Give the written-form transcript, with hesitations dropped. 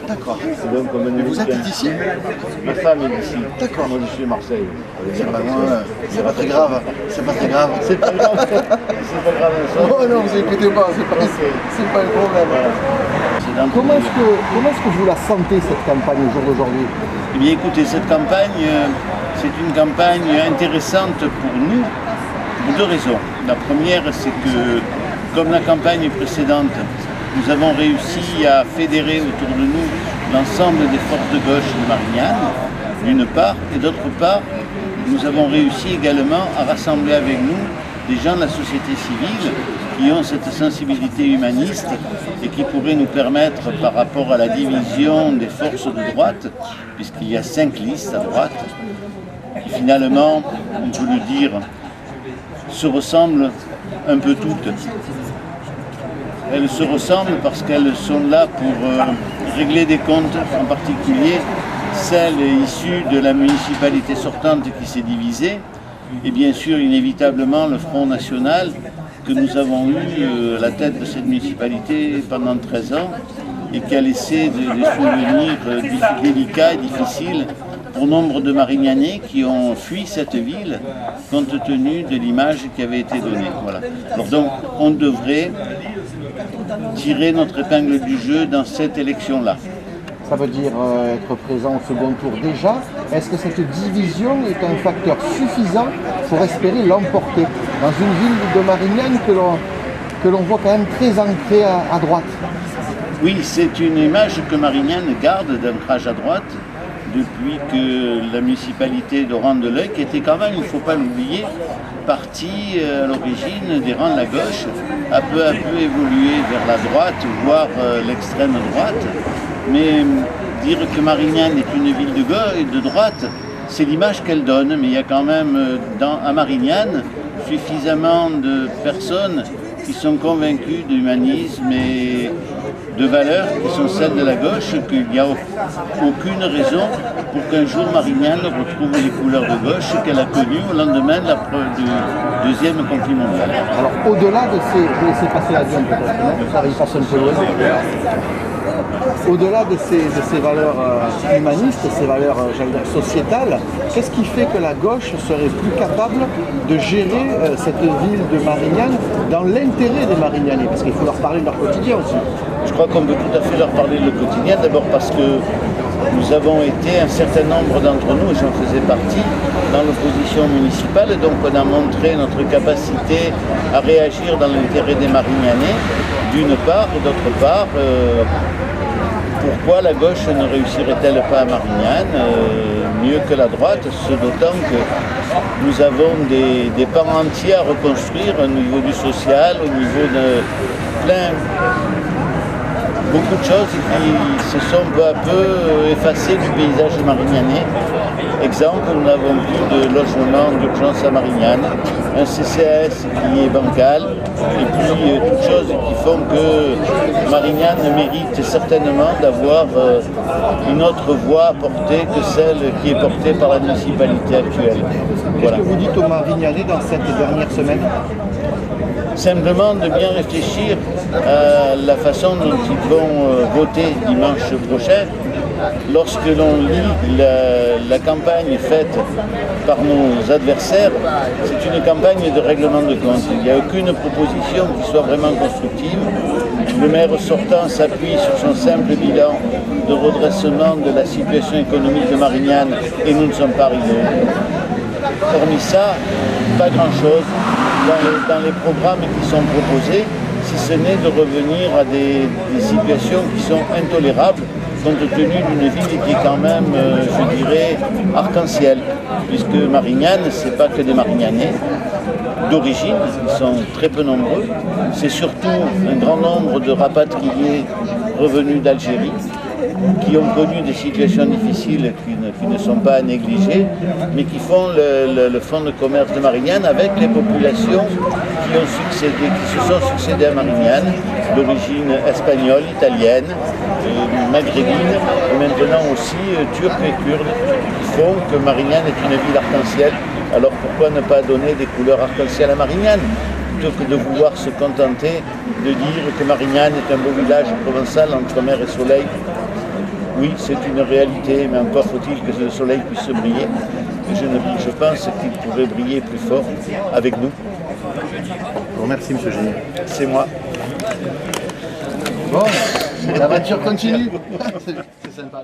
D'accord. Donc, Mais vous êtes d'ici? Ma femme est d'ici. D'accord. Moi je suis de Marseille. C'est pas très grave. C'est pas très grave. C'est pas grave. C'est pas grave. Oh non, vous inquiétez pas, c'est pas le problème. Comment est-ce que vous la sentez cette campagne au jour d'aujourd'hui? Eh bien écoutez, cette campagne, c'est une campagne intéressante pour nous, pour deux raisons. La première, c'est que, comme la campagne précédente, nous avons réussi à fédérer autour de nous l'ensemble des forces de gauche de Marignane, d'une part, et d'autre part, nous avons réussi également à rassembler avec nous des gens de la société civile qui ont cette sensibilité humaniste et qui pourraient nous permettre, par rapport à la division des forces de droite, puisqu'il y a 5 listes à droite, qui finalement, on peut le dire, se ressemblent un peu toutes. Elles se ressemblent parce qu'elles sont là pour régler des comptes, en particulier celle issue de la municipalité sortante qui s'est divisée, et bien sûr inévitablement le Front National que nous avons eu à la tête de cette municipalité pendant 13 ans et qui a laissé des souvenirs délicats et difficiles pour nombre de Marignanais qui ont fui cette ville compte tenu de l'image qui avait été donnée. Voilà. Alors donc on devrait tirer notre épingle du jeu dans cette élection-là. Ça veut dire être présent au second tour déjà. Est-ce que cette division est un facteur suffisant pour espérer l'emporter dans une ville de Marignane que l'on voit quand même très ancrée à droite? Oui, c'est une image que Marignane garde d'ancrage à droite depuis que la municipalité de Randeleuil, qui était quand même, il ne faut pas l'oublier, partie à l'origine des rangs de la gauche, a peu à peu évolué vers la droite, voire l'extrême droite. Mais dire que Marignane est une ville de droite, c'est l'image qu'elle donne, mais il y a quand même à Marignane suffisamment de personnes qui sont convaincues d'humanisme et de valeurs qui sont celles de la gauche, qu'il n'y a aucune raison pour qu'un jour Marignane retrouve les couleurs de gauche qu'elle a connues au lendemain du deuxième conflit mondial. Alors au-delà de ces passer la viande peut-être, ça passe un peu loin. Au-delà de ces valeurs humanistes, ces valeurs j'allais dire, sociétales, qu'est-ce qui fait que la gauche serait plus capable de gérer cette ville de Marignane dans l'intérêt des Marignanais? Parce qu'il faut leur parler de leur quotidien aussi. Je crois qu'on peut tout à fait leur parler de le quotidien, d'abord parce que nous avons été, un certain nombre d'entre nous, et j'en faisais partie, dans l'opposition municipale, et donc on a montré notre capacité à réagir dans l'intérêt des Marignanais, d'une part, et d'autre part, pourquoi la gauche ne réussirait-elle pas à Marignane mieux que la droite, ce d'autant que nous avons des pans entiers à reconstruire au niveau du social, au niveau de beaucoup de choses qui se sont peu à peu effacées du paysage marignanais. Exemple, nous n'avons plus de logement d'urgence à Marignane, un CCAS qui est bancal, et puis toutes choses qui font que Marignane mérite certainement d'avoir une autre voie portée que celle qui est portée par la municipalité actuelle. Qu'est-ce que vous dites aux Marignanais dans cette dernière semaine? Simplement de bien réfléchir à la façon dont ils vont voter dimanche prochain. Lorsque l'on lit la campagne faite par nos adversaires, c'est une campagne de règlement de compte. Il n'y a aucune proposition qui soit vraiment constructive. Le maire sortant s'appuie sur son simple bilan de redressement de la situation économique de Marignane et nous ne sommes pas arrivés. Hormis ça, pas grand-chose dans les programmes qui sont proposés, si ce n'est de revenir à des situations qui sont intolérables compte tenu d'une ville qui est quand même, je dirais, arc-en-ciel, puisque Marignane, ce n'est pas que des Marignanais d'origine, ils sont très peu nombreux, c'est surtout un grand nombre de rapatriés revenus d'Algérie, qui ont connu des situations difficiles qui ne sont pas à négliger, mais qui font le fonds de commerce de Marignane avec les populations qui se sont succédées à Marignane, d'origine espagnole, italienne, maghrébine, et maintenant aussi turque et kurde, qui font que Marignane est une ville arc-en-ciel. Alors pourquoi ne pas donner des couleurs arc-en-ciel à Marignane, plutôt que de vouloir se contenter de dire que Marignane est un beau village provençal entre mer et soleil? oui, c'est une réalité, mais encore faut-il que le soleil puisse briller. Je pense qu'il pourrait briller plus fort avec nous. Bon, merci M. Génier. C'est moi. Bon, l'aventure continue. C'est sympa.